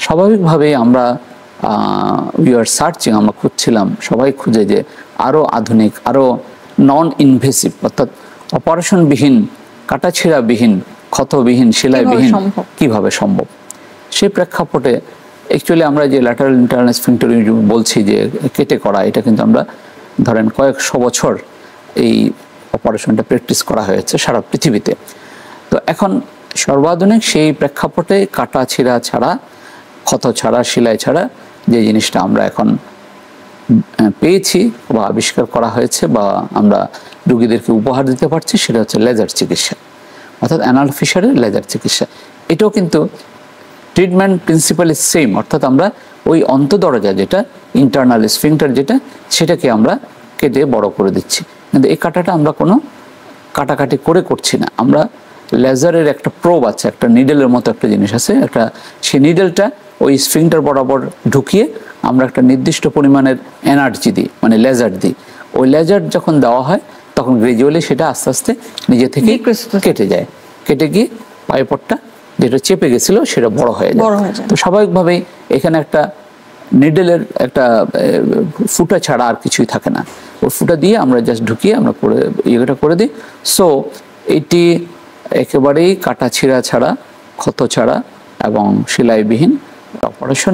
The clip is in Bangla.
স্বাভাবিকভাবেই আমরা উই আর সার্চিং, আমরা খুঁজছিলাম, সবাই খুঁজে যে আরও আধুনিক, আরও নন ইনভেসিভ, অর্থাৎ অপারেশনবিহীন, কাটাছিঁড়াবিহীন, ক্ষতবিহীন, সেলাইবিহীন কিভাবে সম্ভব। সেই প্রেক্ষাপটে অ্যাকচুয়ালি আমরা যে ল্যাটারাল ইন্টারনাল স্ফিংক্টার বলছি যে কেটে করা, এটা কিন্তু আমরা ধরেন কয়েকশো বছর এই অপারেশনটা প্র্যাকটিস করা হয়েছে সারা পৃথিবীতে। তো এখন সর্বাধুনিক সেই প্রেক্ষাপটে কাটা ছিঁড়া ছাড়া, ক্ষত ছাড়া, সেলাই ছাড়া যে জিনিসটা আমরা এখন পেয়েছি বা আবিষ্কার করা হয়েছে বা আমরা রোগীদেরকে উপহার দিতে পারছি, সেটা হচ্ছে লেজার চিকিৎসা, অর্থাৎ অ্যানাল ফিশারের লেজার চিকিৎসা। এটাও কিন্তু ট্রিটমেন্ট প্রিন্সিপালি সেম, অর্থাৎ আমরা ওই অন্তঃদরজা যেটা ইন্টারনাল স্ফিংক্টার যেটা, সেটাকে আমরা কেটে বড় করে দিচ্ছি। কিন্তু এই কাটাটা আমরা কোনো কাটাকাটি করে করছি না, আমরা লেজারের একটা প্রোব আছে, একটা নিডেলের মতো একটা জিনিস আছে, একটা সেই নিডেলটা ওই স্ফিংক্টার বরাবর ঢুকিয়ে আমরা একটা নির্দিষ্ট পরিমাণের এনার্জি দিই, মানে লেজার দিই। ওই লেজার যখন দেওয়া হয় তখন গ্রাজুয়ালি সেটা আস্তে আস্তে নিজে থেকে কেটে যায়, কেটে গিয়ে পাইপটটা যেটা চেপে গেছিল সেটা বড় হয়ে যায়। তো স্বাভাবিকভাবেই এখানে একটা নিডেলের একটা ফুটা ছাড়া আর কিছুই থাকে না, ওই ফুটা দিয়ে আমরা জাস্ট ঢুকিয়ে আমরা করে ইয়েটা করে দিই। সো এটি একেবারেই কাটা ছিঁড়া ছাড়া, ক্ষত ছাড়া এবং সেলাইবিহীন অপারেশন।